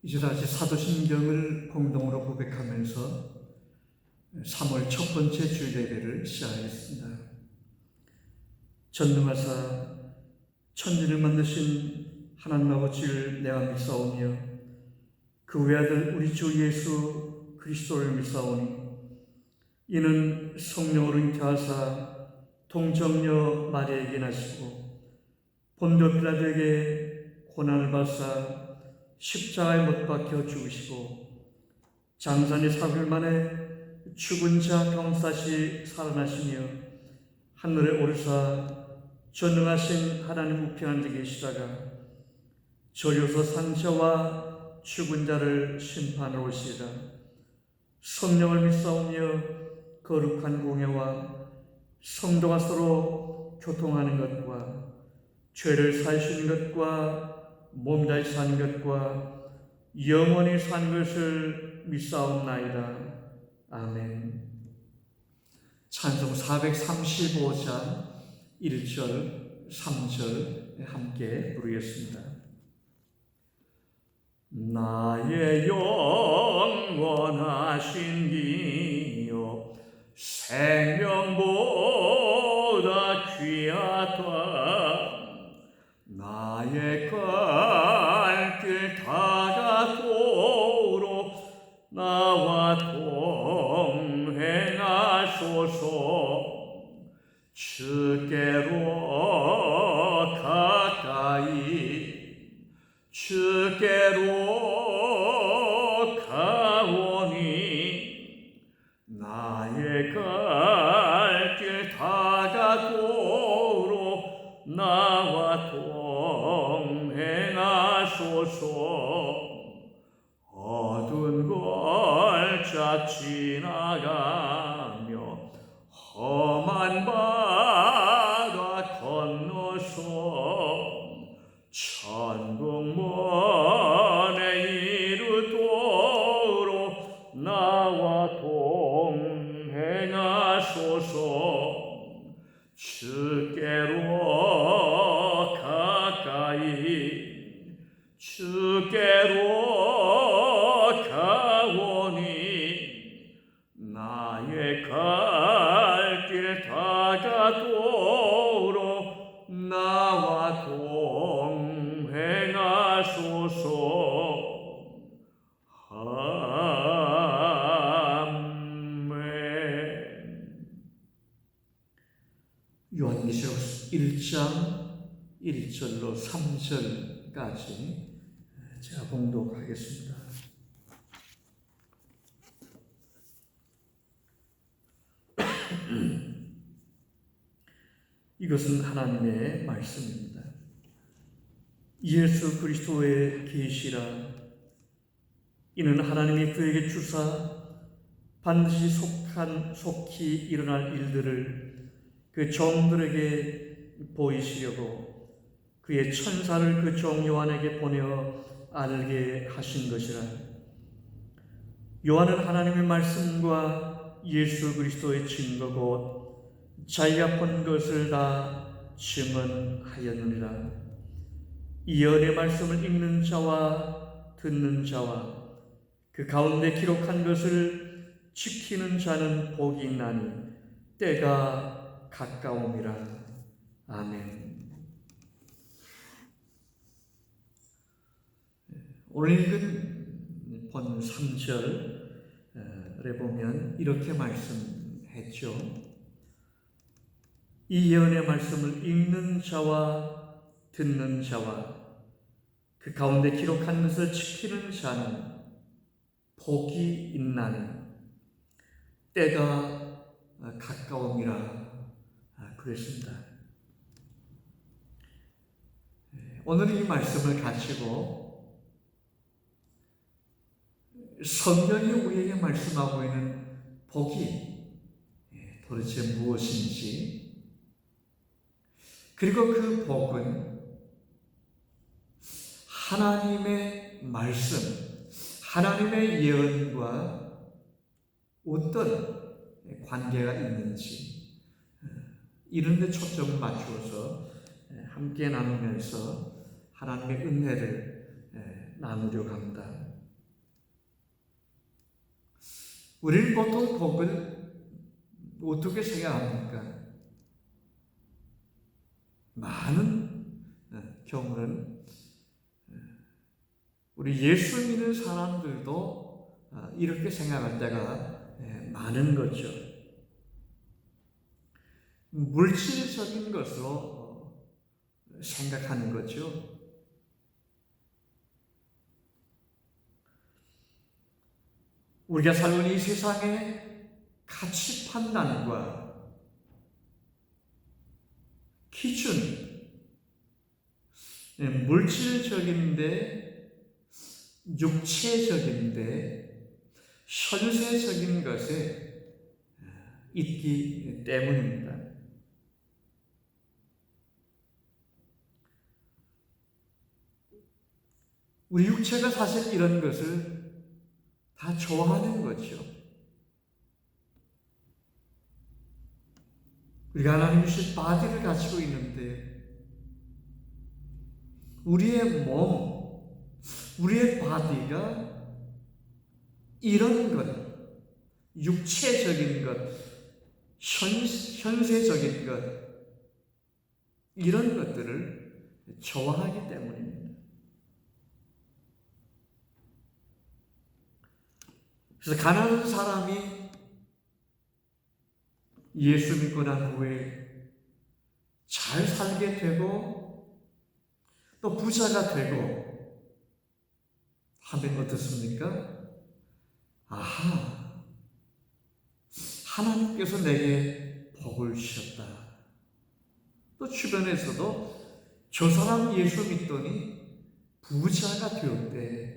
이제까지 사도신경을 공동으로 고백하면서 3월 첫 번째 주일 예배를 시작하겠습니다. 전능하사 천지를 만드신 하나님 아버지를 내가 믿사오며 그 외아들 우리 주 예수 그리스도를 믿사오니 이는 성령으로 잉태하사 동정녀 마리아에게 나시고 본dio 빌라도에게 고난을 받사 십자가에 못 박혀 죽으시고 장사니 사흘 만에 죽은 자 가운데 다시 살아나시며 하늘에 오르사 전능하신 하나님 우편에 앉아 계시다가 저리로서 산자와 죽은 자를 심판하러 오시리라. 성령을 믿사오며 거룩한 공예와 성도가 서로 교통하는 것과 죄를 사하시는 것과 몸이 다시 사는 것과 영원히 사는 것을 믿사옵나이다. 아멘. 찬송 435장 1절 3절 함께 부르겠습니다. 나의 영원하신 이여 생명보다 귀하다. 나의 갈 길 다가도록 나와 동행하소서. 주께로 가까이 주께로 가오니 나의 갈 길 다가도록 나와 동행하소서. 어두운 골짜 지나가며 험한 바다 건너서 천국문에 이르도록 나와 동행하소서. 주께로 가까이 주께로 가오니 나의 갈 길 다가도록 나와 동행하소서. 아멘. 요한계시록 1장 1절로 3절까지 제가 봉독하겠습니다. 이것은 하나님의 말씀입니다. 예수 그리스도의 계시라. 이는 하나님이 그에게 주사 반드시 속히 일어날 일들을 그 종들에게 보이시려고 그의 천사를 그 종 요한에게 보내어 알게 하신 것이라. 요한은 하나님의 말씀과 예수 그리스도의 증거 곧 자기가 본 것을 다 증언하였느니라. 이 예언의 말씀을 읽는 자와 듣는 자와 그 가운데 기록한 것을 지키는 자는 복이 있나니 때가 가까움이라. 아멘. 오늘 읽은 본 3절에 보면 이렇게 말씀했죠. 이 예언의 말씀을 읽는 자와 듣는 자와 그 가운데 기록한 것을 지키는 자는 복이 있나니 때가 가까움이라 그랬습니다. 오늘 이 말씀을 가지고 성경이 우리에게 말씀하고 있는 복이 도대체 무엇인지, 그리고 그 복은 하나님의 말씀, 하나님의 예언과 어떤 관계가 있는지 이런 데 초점을 맞추어서 함께 나누면서 하나님의 은혜를 나누려고 합니다. 우리는 보통 복을 어떻게 생각합니까? 많은 경우는 우리 예수 믿는 사람들도 이렇게 생각할 때가 많은 거죠. 물질적인 것으로 생각하는 거죠. 우리가 살고 있는 이 세상의 가치 판단과 기준, 물질적인데, 육체적인데, 현세적인 것에 있기 때문입니다. 우리 육체가 사실 이런 것을 다 좋아하는 거죠. 우리가 하나님 주신 바디를 가지고 있는데 우리의 몸, 우리의 바디가 이런 것, 육체적인 것, 현세적인 것, 이런 것들을 좋아하기 때문입니다. 그래서 가난한 사람이 예수 믿고 난 후에 잘 살게 되고 또 부자가 되고 하면 어떻습니까? 아하, 하나님께서 내게 복을 주셨다. 또 주변에서도 저 사람 예수 믿더니 부자가 되었대.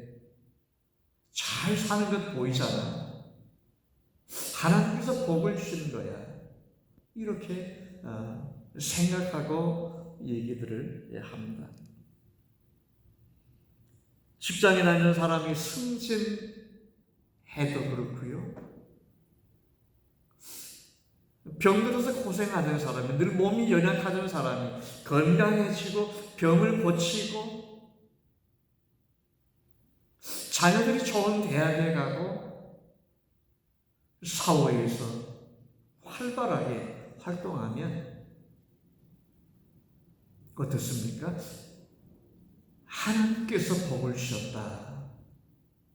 잘 사는 것 보이잖아. 하나님께서 복을 주시는 거야. 이렇게 생각하고 얘기들을 합니다. 직장에 다니는 사람이 승진해도 그렇고요. 병들어서 고생하는 사람이, 늘 몸이 연약하던 사람이 건강해지고 병을 고치고 자녀들이 좋은 대학에 가고 사회에서 활발하게 활동하면 어떻습니까? 하나님께서 복을 주셨다.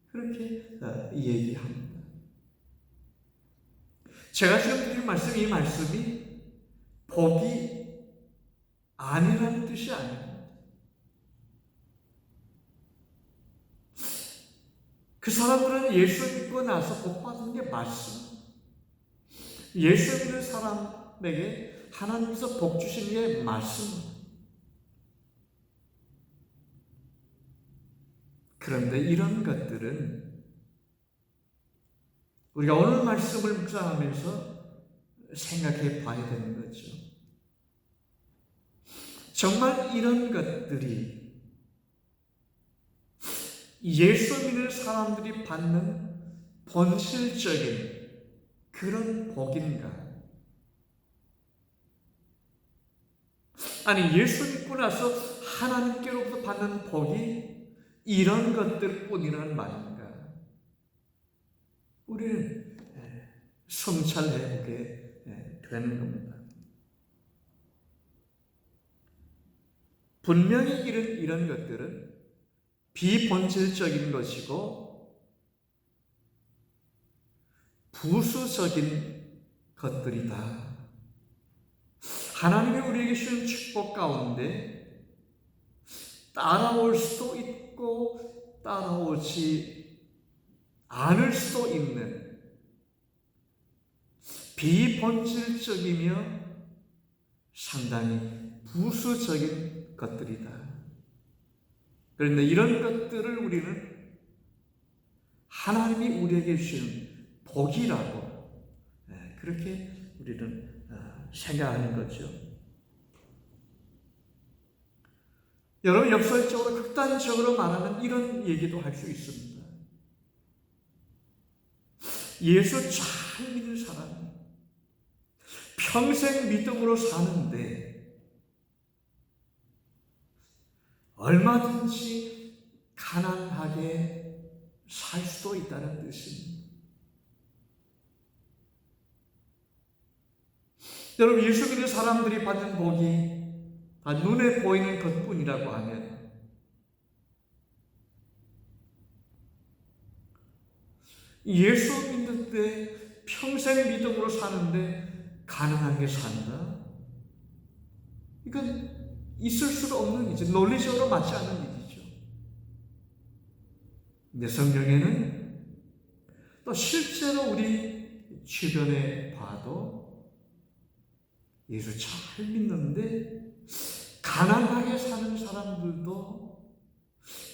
그렇게 얘기합니다. 제가 지금 드린 말씀, 이 말씀이 복이 아니라는 뜻이 아닙니다. 그 사람들은 예수 믿고 나서 복 받은 게 맞습니다. 예수 믿는 사람에게 하나님께서 복 주신 게 맞습니다. 그런데 이런 것들은 우리가 오늘 말씀을 묵상하면서 생각해 봐야 되는 거죠. 정말 이런 것들이 예수 믿는 사람들이 받는 본질적인 그런 복인가? 아니, 예수 믿고 나서 하나님께로부터 받는 복이 이런 것들 뿐이라는 말인가? 우리는 성찰해보게 되는 겁니다. 분명히 이런 것들은 비본질적인 것이고 부수적인 것들이다. 하나님이 우리에게 주신 축복 가운데 따라올 수도 있고 따라오지 않을 수도 있는 비본질적이며 상당히 부수적인 것들이다. 그런데 이런 것들을 우리는 하나님이 우리에게 주신 복이라고 그렇게 우리는 생각하는 거죠. 여러분, 역설적으로 극단적으로 말하면 이런 얘기도 할 수 있습니다. 예수 잘 믿는 사람이 평생 믿음으로 사는데 얼마든지 가난하게 살 수도 있다는 뜻입니다. 여러분, 예수 믿는 사람들이 받는 복이 다 눈에 보이는 것뿐이라고 하면 예수 믿는데 평생 믿음으로 사는데 가능한 게 산다? 이건 있을 수가 없는 일이죠. 논리적으로 맞지 않는 일이죠. 근데 성경에는 또 실제로 우리 주변에 봐도 예수 잘 믿는데 가난하게 사는 사람들도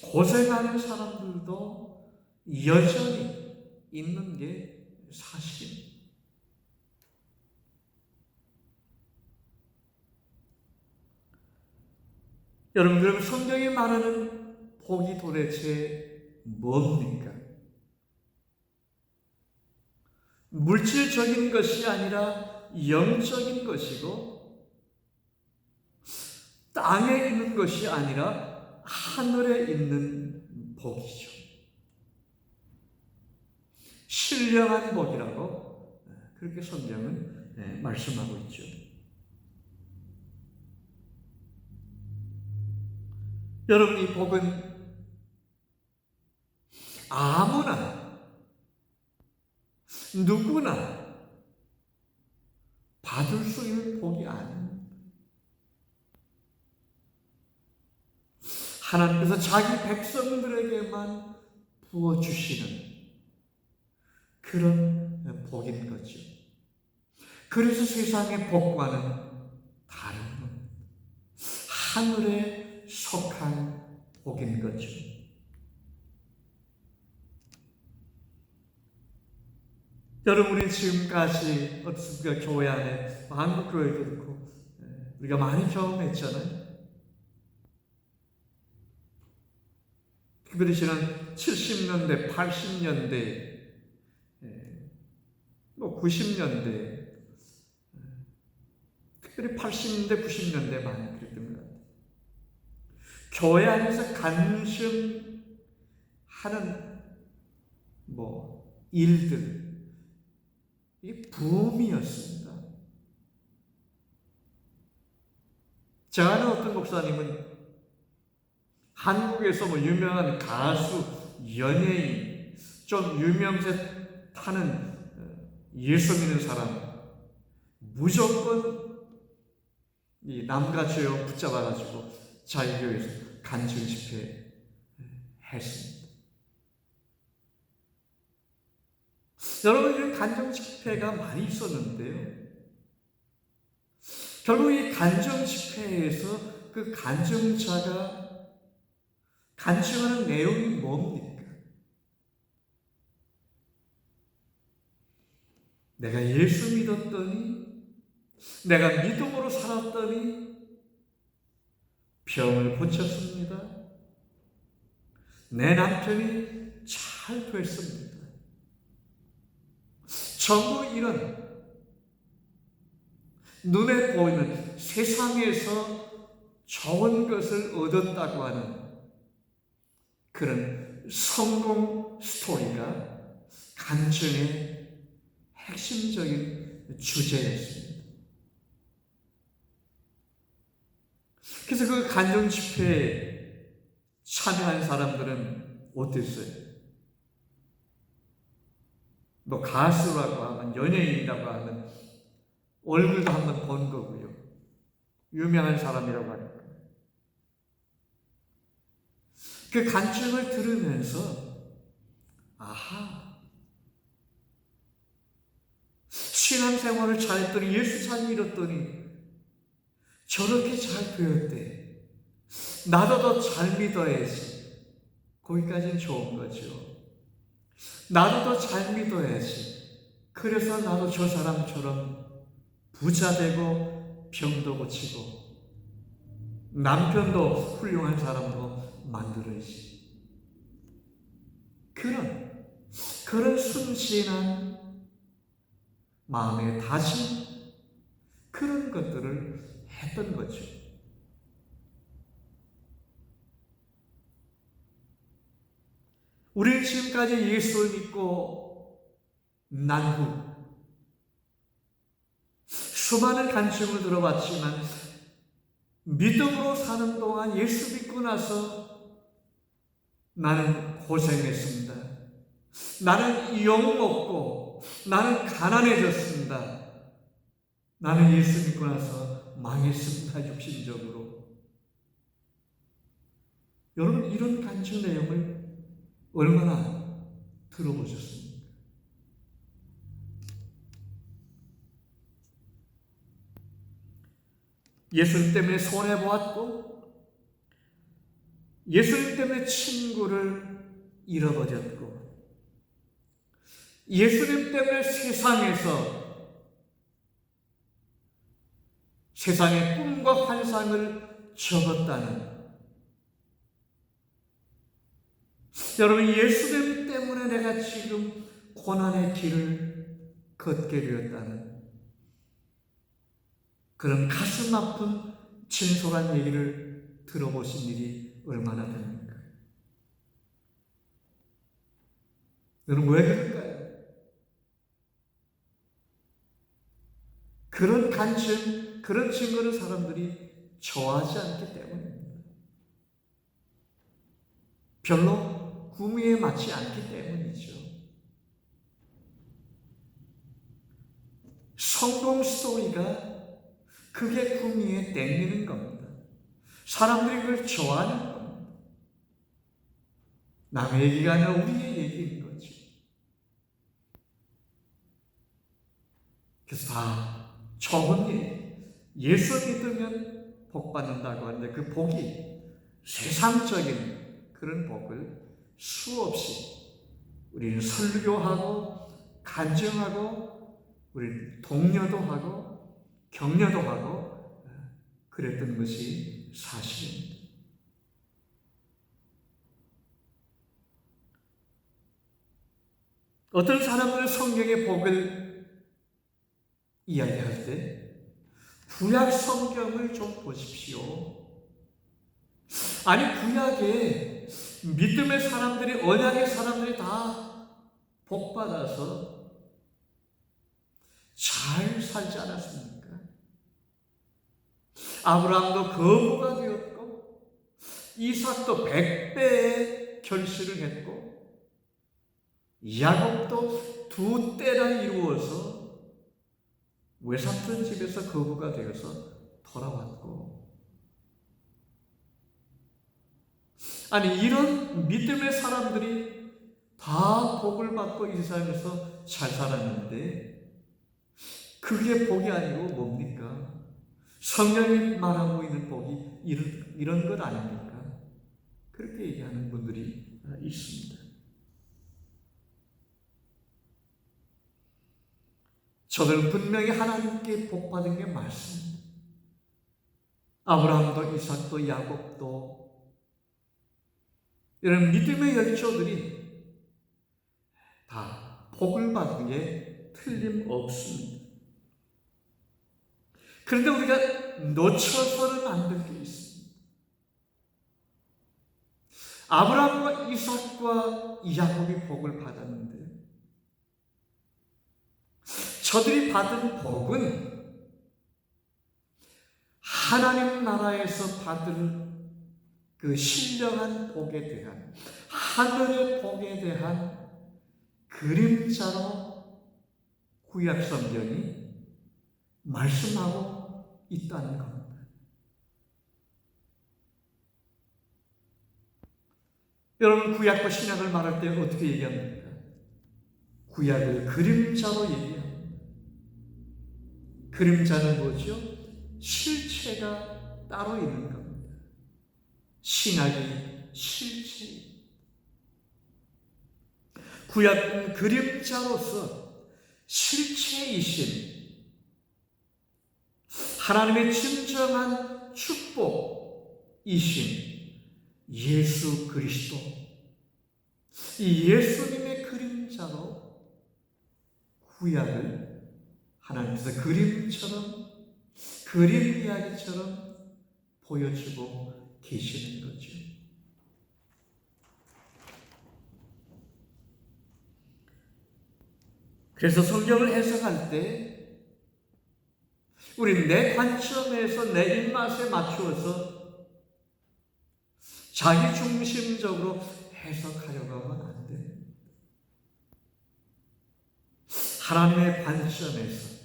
고생하는 사람들도 여전히 있는 게 사실입니다. 여러분, 그럼 성경이 말하는 복이 도대체 뭡니까? 물질적인 것이 아니라 영적인 것이고 땅에 있는 것이 아니라 하늘에 있는 복이죠. 신령한 복이라고 그렇게 성경은 말씀하고 있죠. 여러분, 이 복은 아무나 누구나 받을 수 있는 복이 아닙니다. 하나님께서 자기 백성들에게만 부어주시는 그런 복인 거죠. 그래서 세상의 복과는 다른 겁니다. 하늘에 속한 복인 거죠. 여러분, 우리 지금까지 어떻습니까? 교회 안에 한국 교회도 그렇고 우리가 많이 경험했잖아요. 특별히 지난 70년대, 80년대, 뭐 90년대, 특별히 80년대, 90년대 많이 그랬던 것 같아요. 교회 안에서 간증하는 일들, 이게 붐이었습니다. 제가 아는 어떤 목사님은 한국에서 유명한 가수, 연예인, 좀 유명세 타는 예수 믿는 사람 무조건 이 남가주요 붙잡아가지고 자기 교회에서 간증 집회 했습니다. 여러분, 이런 간증 집회가 많이 있었는데요. 결국 이 간증 집회에서 그 간증자가 간증하는 내용이 뭡니까? 내가 예수 믿었더니, 내가 믿음으로 살았더니 병을 고쳤습니다. 내 남편이 잘 됐습니다. 전부 이런 눈에 보이는 세상에서 좋은 것을 얻었다고 하는 그런 성공 스토리가 간증의 핵심적인 주제였습니다. 그래서 그 간증 집회에 참여한 사람들은 어땠어요? 뭐 가수라고 하면, 연예인이라고 하면 얼굴도 한번 본 거고요. 유명한 사람이라고 하는 거예요. 그 간증을 들으면서 아하, 신앙생활을 잘했더니, 예수 잘 믿었더니 저렇게 잘 되었대. 나도 더 잘 믿어야지. 거기까지는 좋은 거죠. 나도 더 잘 믿어야지. 그래서 나도 저 사람처럼 부자 되고 병도 고치고 남편도 훌륭한 사람으로 만들어야지. 그런 순진한 마음의 다짐, 그런 것들을 했던 거죠. 우리는 지금까지 예수를 믿고 난 후 수많은 간증을 들어봤지만 믿음으로 사는 동안 예수 믿고 나서 나는 고생했습니다. 나는 욕먹고 나는 가난해졌습니다. 나는 예수 믿고 나서 망했습니다. 육신적으로. 여러분, 이런 간증 내용을 얼마나 들어보셨습니까? 예수님 때문에 손해보았고, 예수님 때문에 친구를 잃어버렸고, 예수님 때문에 세상의 꿈과 환상을 접었다는, 여러분, 예수님 때문에 내가 지금 고난의 길을 걷게 되었다는 그런 가슴 아픈 진솔한 얘기를 들어보신 일이 얼마나 됩니까? 여러분, 왜 그럴까요? 그런 간증, 그런 증거를 사람들이 좋아하지 않기 때문입니다. 별로 구미에 맞지 않기 때문이죠. 성공 스토리가 그게 구미에 땡기는 겁니다. 사람들이 그걸 좋아하는 겁니다. 남의 얘기가 아니라 우리의 얘기인 거죠. 그래서 다 좋은 일, 예수 믿으면 복 받는다고 하는데 그 복이 세상적인 그런 복을 수없이 우리는 설교하고 간증하고 우리는 독려도 하고 격려도 하고 그랬던 것이 사실입니다. 어떤 사람들은 성경의 복을 이야기할 때 구약 성경을 좀 보십시오. 아니, 구약에 믿음의 사람들이, 언약의 사람들이 다 복받아서 잘 살지 않았습니까? 아브라함도 거부가 되었고 이삭도 100배의 결실을 했고 야곱도 2때나 이루어서 외삼촌 집에서 거부가 되어서 돌아왔고, 아니, 이런 믿음의 사람들이 다 복을 받고 이 세상에서 잘 살았는데 그게 복이 아니고 뭡니까? 성경이 말하고 있는 복이 이런 것 아닙니까? 그렇게 얘기하는 분들이 있습니다. 저들은 분명히 하나님께 복 받은 게 맞습니다. 아브라함도 이삭도 야곱도 이런 믿음의 열조들이 다 복을 받은 게 틀림없습니다. 그런데 우리가 놓쳐서는 안 될 게 있습니다. 아브라함과 이삭과 야곱이 복을 받았는데 저들이 받은 복은 하나님 나라에서 받은 그 신령한 복에 대한, 하늘의 복에 대한 그림자로 구약 성경이 말씀하고 있다는 겁니다. 여러분, 구약과 신약을 말할 때 어떻게 얘기합니까? 구약을 그림자로 얘기합니다. 그림자는 뭐죠? 실체가 따로 있는 겁니다. 신약이 실체입니다. 구약은 그림자로서 실체이신 하나님의 진정한 축복이신 예수 그리스도, 이 예수님의 그림자로 구약을 하나님께서 그림처럼, 그림 이야기처럼 보여주고 계시는 거죠. 그래서 성경을 해석할 때 우리 내 관점에서 내 입맛에 맞추어서 자기 중심적으로 해석하려고 하면 안 돼. 하나님의 관점에서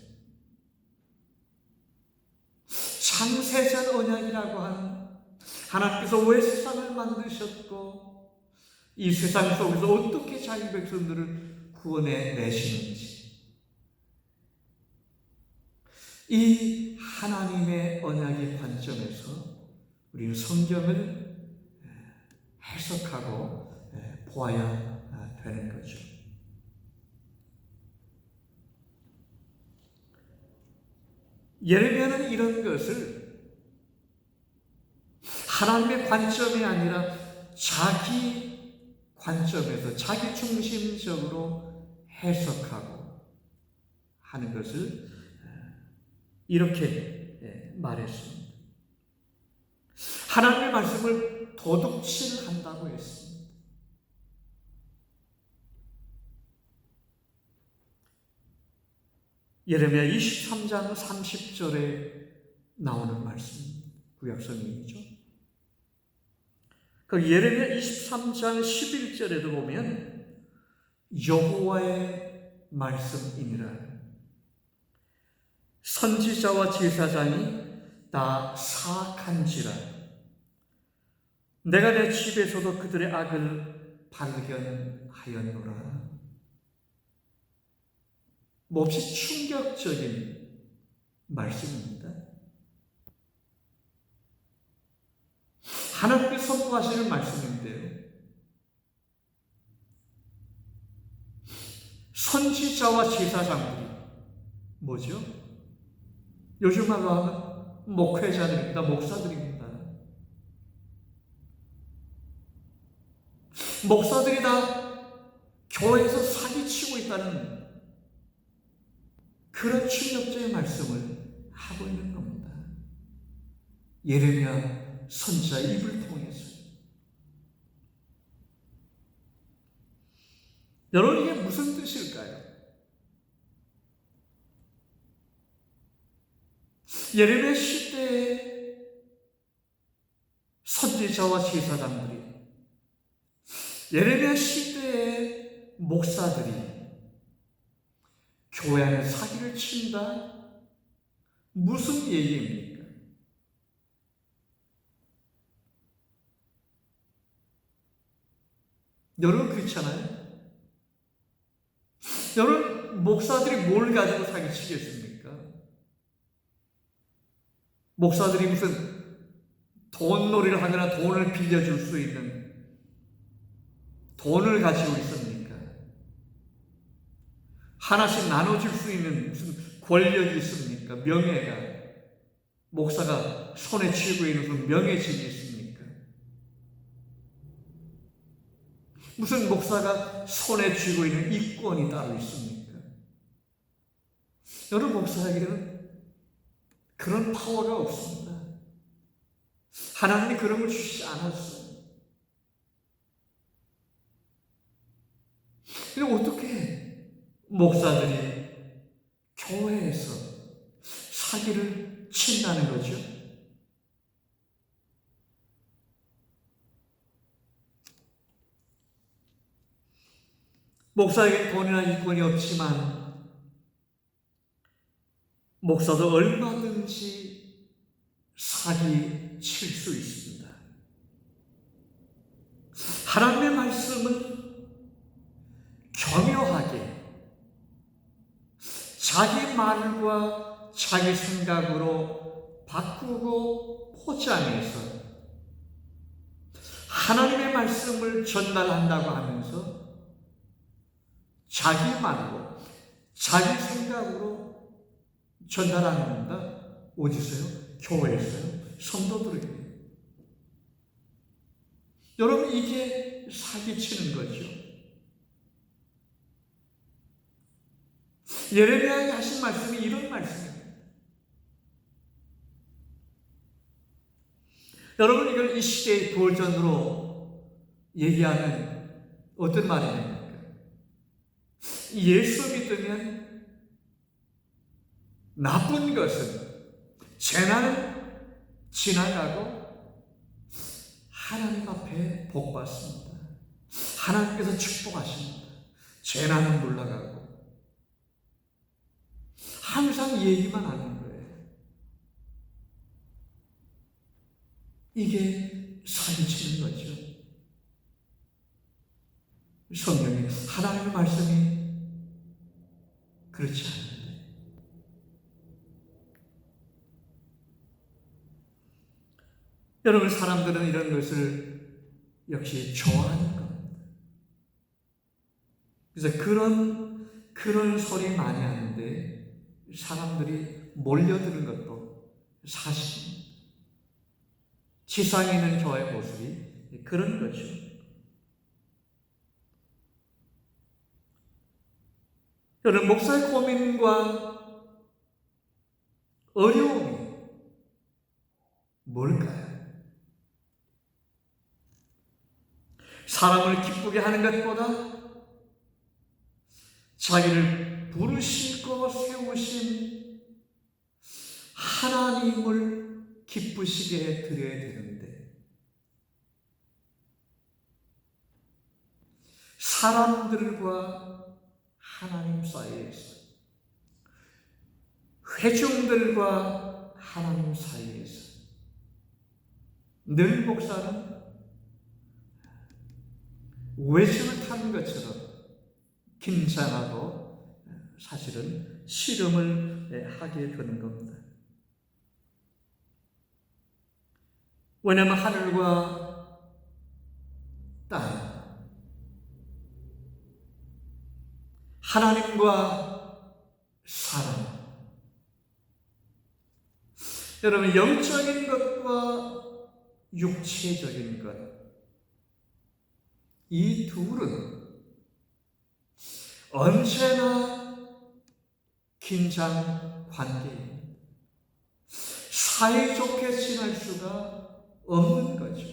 창세전 언약이라고 하는 하나님께서 왜 세상을 만드셨고 이 세상 속에서 어떻게 자기 백성들을 구원해 내시는지 이 하나님의 언약의 관점에서 우리는 성경을 해석하고 보아야 되는 거죠. 예레미야는 이런 것을 하나님의 관점이 아니라 자기 관점에서 자기 중심적으로 해석하고 하는 것을 이렇게 말했습니다. 하나님의 말씀을 도둑질한다고 했습니다. 예레미야 23장 30절에 나오는 말씀입니다. 구약성경이죠. 그 예레미야 23장 11절에도 보면 여호와의 말씀이니라. 선지자와 제사장이 다 사악한지라. 내가 내 집에서도 그들의 악을 발견하였노라. 몹시 충격적인 말씀입니다. 하나님께서 선포하시는 말씀인데요. 선지자와 제사장들이 뭐죠? 요즘 말로 하면 목회자들입니다. 목사들입니다. 목사들이 다 교회에서 사기치고 있다는 그런 충격적인 말씀을 하고 있는 겁니다. 예레미야 선지자의 입을 통해서. 여러분, 이게 무슨 뜻일까요? 예레미야 시대의 선지자와 제사장들이, 예레미야 시대의 목사들이 교회 안에 사기를 친다? 무슨 얘기입니까? 여러분 그렇잖아요? 여러분 목사들이 뭘 가지고 사기치겠습니까? 목사들이 무슨 돈놀이를 하거나 돈을 빌려줄 수 있는 돈을 가지고 있습니까? 하나씩 나눠줄 수 있는 무슨 권력이 있습니까? 명예가, 목사가 손에 쥐고 있는 무슨 명예직이 있습니까? 무슨 목사가 손에 쥐고 있는 이권이 따로 있습니까? 여러분, 목사에게는 그런 파워가 없습니다. 하나님이 그런 걸 주시지 않았어요. 그럼 어떻게 목사들이 교회에서 사기를 친다는 거죠? 목사에게 돈이나 이권이 없지만 목사도 얼마든지 사기 칠 수 있습니다. 하나님의 말씀은 교묘하게 자기 말과 자기 생각으로 바꾸고 포장해서 하나님의 말씀을 전달한다고 하면서 자기 말로 자기 생각으로 전달합니다. 어디서요? 교회에서요? 성도들에게. 여러분, 이게 사기치는 거죠. 예레미야에 하신 말씀이 이런 말씀입니다. 여러분, 이걸 이 시대의 버전으로 얘기하면 어떤 말입니까? 예수 믿으면 나쁜 것은 재난은 지나가고 하나님 앞에 복받습니다. 하나님께서 축복하십니다. 재난은 물러가고 항상 얘기만 하는 거예요. 이게 사기치는 거죠. 성경에 하나님의 말씀이 그렇지 않은데 여러분, 사람들은 이런 것을 역시 좋아하는 겁니다. 그래서 그런 소리 많이 하는데 사람들이 몰려드는 것도 사실입니다. 지상에 있는 교회 모습이 그런 거죠. 여러분, 목사의 고민과 어려움이 뭘까요? 사람을 기쁘게 하는 것보다 자기를 부르시고 세우신 하나님을 기쁘시게 드려야 되는데 사람들과 하나님 사이에서, 회중들과 하나님 사이에서 늘 목사는 외식을 타는 것처럼 긴장하고 사실은 씨름을 하게 되는 겁니다. 왜냐하면 하늘과 땅, 하나님과 사람, 여러분, 영적인 것과 육체적인 것, 이 둘은 언제나 긴장 관계입니다. 사이좋게 지낼 수가 없는 거죠.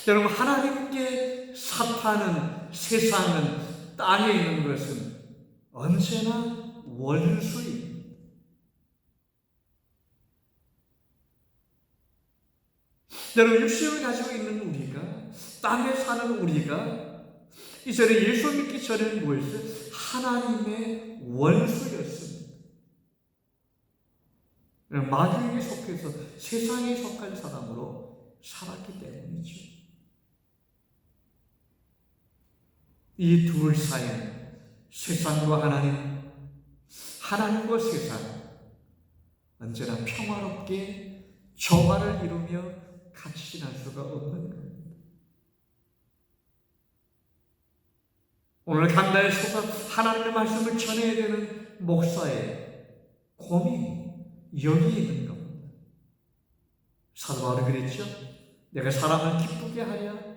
여러분, 하나님께 사탄은, 세상은, 땅에 있는 것은 언제나 원수입니다. 여러분, 육신을 가지고 있는 우리가, 땅에 사는 우리가 이전에 예수 믿기 전에는 뭐였어요? 하나님의 원수였습니다. 마귀에게 속해서 세상에 속한 사람으로 살았기 때문이죠. 이 둘 사이는 세상과 하나님, 하나님과 세상, 언제나 평화롭게 조화를 이루며 같이 지날 수가 없는 겁니다. 오늘 강단에 서서 하나님의 말씀을 전해야 되는 목사의 고민이 여기 있는 겁니다. 사도 바울이 그랬죠? 내가 사람을 기쁘게 하여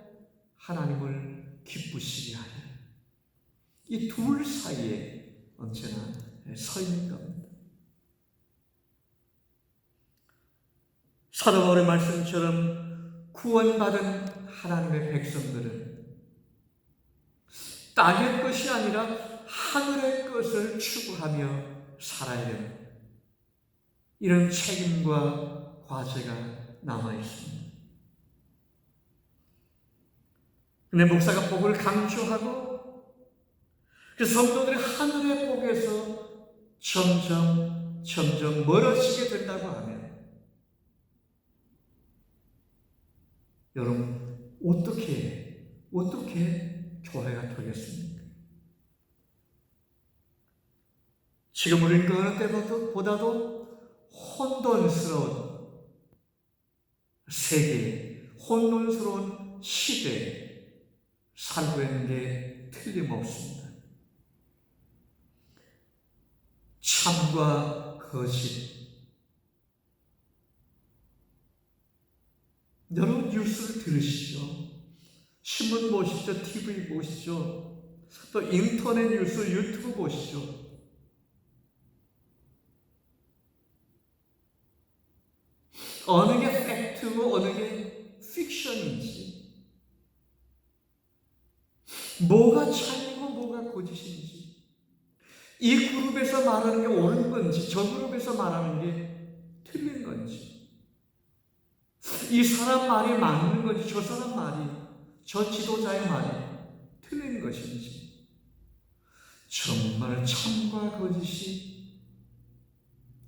하나님을 기쁘시게 하여. 이 둘 사이에 언제나 서 있는 겁니다. 사도 바울의 말씀처럼 구원받은 하나님의 백성들은 땅의 것이 아니라 하늘의 것을 추구하며 살아야 되는 이런 책임과 과제가 남아 있습니다. 근데 목사가 복을 강조하고 그 성도들이 하늘의 복에서 점점 멀어지게 된다고 하면 여러분, 어떻게 교회가 되겠습니까? 지금 우리는 그 어느 때보다도 혼돈스러운 세계, 혼돈스러운 시대에 살고 있는 게 틀림없습니다. 참과 거짓. 여러분, 뉴스를 들으시죠? 신문 보시죠? TV 보시죠? 또 인터넷 뉴스, 유튜브 보시죠? 어느 게 팩트고 어느 게 픽션인지, 뭐가 참이고 뭐가 거짓인지 이 그룹에서 말하는 게 옳은 건지 저 그룹에서 말하는 게 틀린 건지, 이 사람 말이 맞는 건지 저 사람 말이, 저 지도자의 말이 틀린 것인지, 정말 참과 거짓이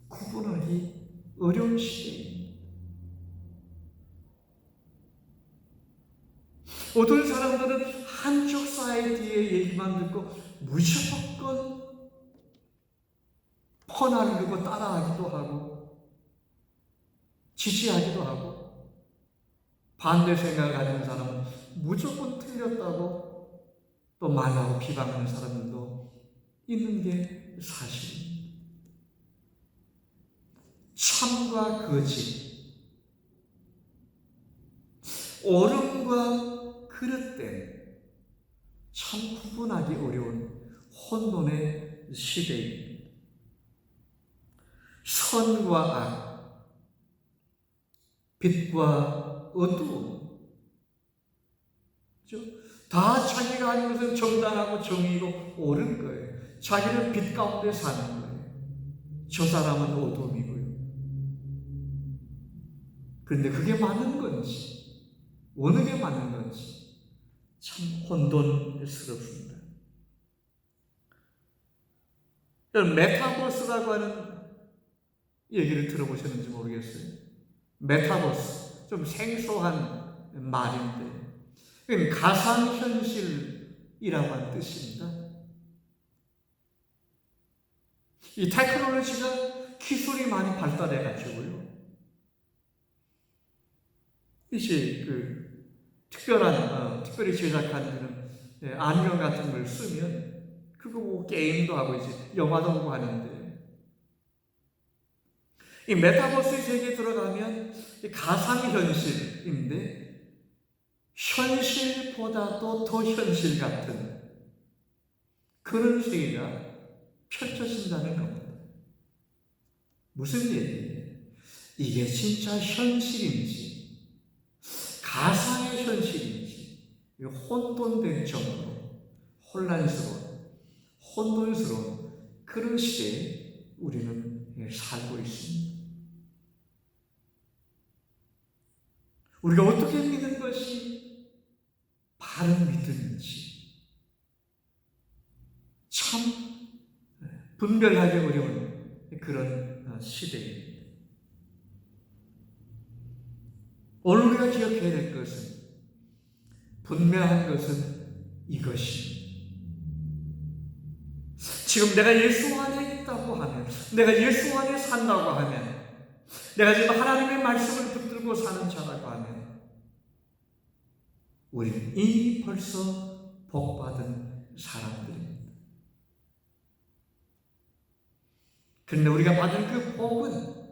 구분하기 어려운 시대입니다. 어떤 사람들은 한쪽 사이드의 얘기만 듣고 무조건 퍼나르고 따라하기도 하고 지지하기도 하고, 반대 생각을 가진 사람은 무조건 틀렸다고 또 말하고 비방하는 사람들도 있는 게 사실입니다. 참과 거짓, 옳음과 그릇됨, 참 구분하기 어려운 혼돈의 시대입니다. 선과 악, 빛과 어두움, 다 자기가 하는 것은 정당하고 정의고 옳은 거예요. 자기는 빛 가운데 사는 거예요. 저 사람은 어둠이고요. 그런데 그게 맞는 건지, 어느 게 맞는 건지 참 혼돈스럽습니다. 메타버스라고 하는 얘기를 들어보셨는지 모르겠어요. 메타버스, 좀 생소한 말인데 가상현실이라고 하는 뜻입니다. 이 테크놀로지가 기술이 많이 발달해 가지고요, 이제 특별히 제작한 그런 안경 같은 걸 쓰면 그거 보고 게임도 하고 이제 영화도 보고 하는데, 이 메타버스 세계에 들어가면 가상현실인데 현실보다도 더 현실 같은 그런 세계가 펼쳐진다는 겁니다. 무슨 얘기예요? 이게 진짜 현실인지 가상의 현실인지 혼돈된 정도로 혼돈스러운 그런 시대에 우리는 살고 있습니다. 우리가 어떻게 믿는 것이 바른 믿음인지 참 분별하기 어려운 그런 시대입니다. 오늘 우리가 기억해야 될 것은, 분명한 것은 이것입니다. 지금 내가 예수 안에 있다고 하면, 내가 예수 안에 산다고 하면, 내가 지금 하나님의 말씀을 붙들고 사는 자라고 하면 우리는 이미 벌써 복받은 사람들입니다. 그런데 우리가 받은 그 복은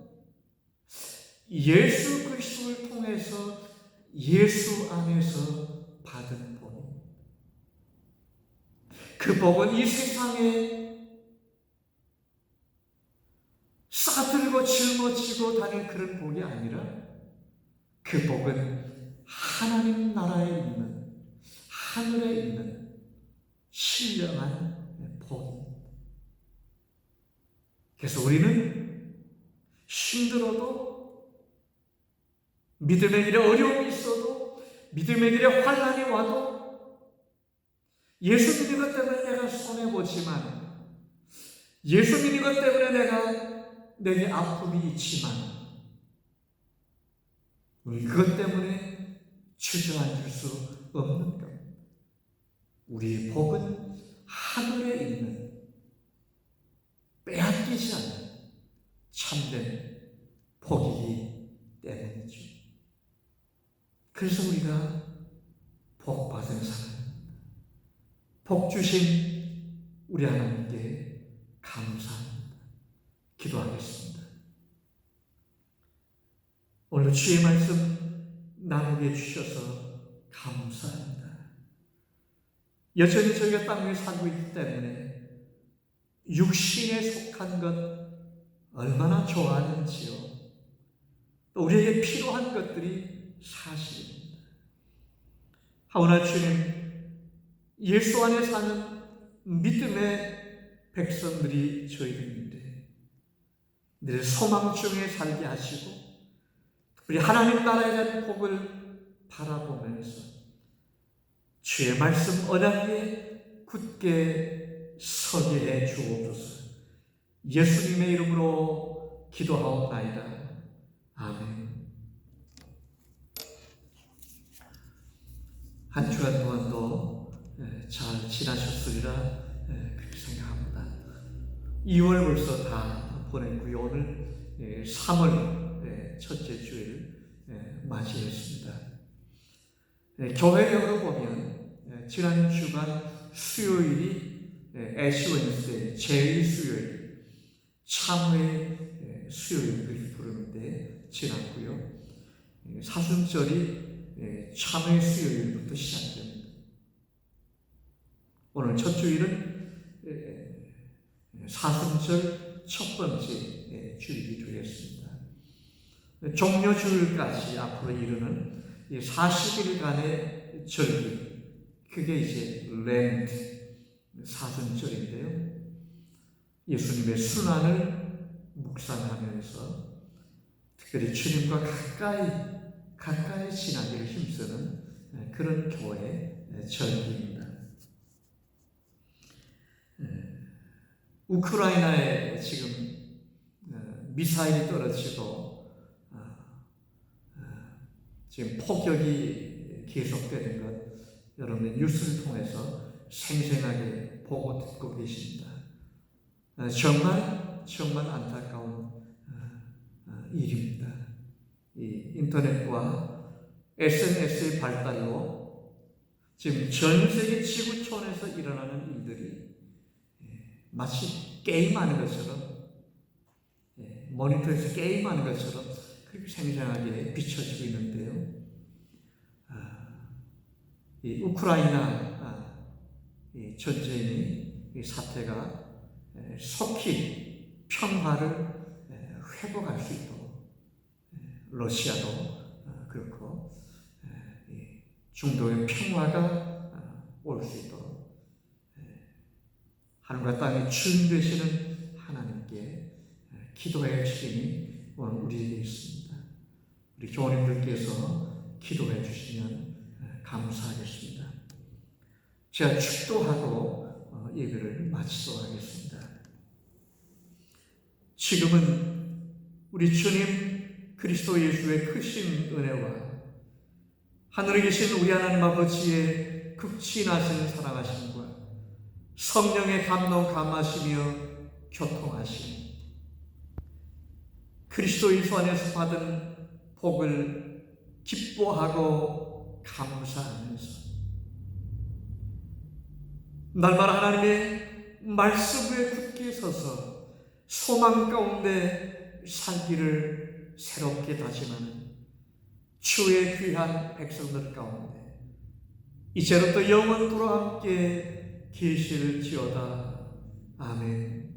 예수 그리스도를 통해서 예수 안에서 받은 복입니다. 그 복은 이 세상에 싸들고 짊어지고 다닐 그런 복이 아니라, 그 복은 하나님 나라에 있는, 하늘에 있는 신령한 복입니다. 그래서 우리는 힘들어도, 믿음의 길에 어려움이 있어도, 믿음의 길에 환난이 와도, 예수 믿는 것 때문에 내가 손해보지만, 예수 믿는 것 때문에 내게 아픔이 있지만, 우리 그것 때문에 주저앉을 수 없는 것. 우리의 복은 하늘에 있는, 빼앗기지 않는 참된 복이기 때문이죠. 그래서 우리가 복받은 사람, 복 주신 우리 하나님께 감사합니다. 기도하겠습니다. 오늘 주의 말씀 나누게 해주셔서 감사합니다. 여전히 저희가 땅 위에 살고 있기 때문에 육신에 속한 것 얼마나 좋아하는지요. 또 우리에게 필요한 것들이 사실입니다. 하오나 주님, 예수 안에 사는 믿음의 백성들이 저희들인데 늘 소망 중에 살게 하시고 우리 하나님 나라에 대한 복을 바라보면서 주의 말씀 언약에 굳게 서게 해 주옵소서. 예수님의 이름으로 기도하옵나이다. 아멘. 한 주간 동안도 잘 지나셨으리라 그렇게 생각합니다. 2월 벌써 다 보냈고요. 오늘 3월 첫째 주일 맞이했습니다. 교회력으로 보면 지난 주간 수요일이 애쉬 웬스데이, 제2수요일, 참회 수요일 그렇게 부르는데 지났고요. 사순절이 참회 수요일부터 시작됩니다. 오늘 첫 주일은 사순절 첫 번째 주일이 되겠습니다. 종려 주일까지 앞으로 이르는 40일간의 절기, 그게 이제 렌트 사순절인데요. 예수님의 순환을 묵상하면서 특별히 주님과 가까이 지나기를 힘쓰는 그런 교회 절기입니다. 우크라이나에 지금 미사일이 떨어지고 지금 폭격이 계속되는 것 여러분의 뉴스를 통해서 생생하게 보고 듣고 계십니다. 정말 안타까운 일입니다. 이 인터넷과 SNS의 발달로 지금 전 세계 지구촌에서 일어나는 일들이 마치 게임하는 것처럼, 모니터에서 게임하는 것처럼 그렇게 생생하게 비춰지고 있는데요. 이 우크라이나 이 전쟁이, 이 사태가 속히 평화를 회복할 수 있도록 러시아도 그렇고 중동의 평화가 올 수 있도록 하늘과 땅의 주인 되시는 하나님께 기도해 주시니 오늘 우리에게 있습니다. 우리 교우님들께서 기도해 주시면 감사하겠습니다. 제가 축도하고 예배를 마치도록 하겠습니다. 지금은 우리 주님 그리스도 예수의 크신 은혜와 하늘에 계신 우리 하나님 아버지의 극진하신 사랑하심과 성령의 감동 감하시며 교통하심, 그리스도 예수 안에서 받은 복을 기뻐하고 감사하면서 날마다 하나님의 말씀 위에 굳게 서서 소망 가운데 살기를 새롭게 다짐하는 주의 귀한 백성들 가운데 이제부터 영원토록 함께 계실지어다. 아멘.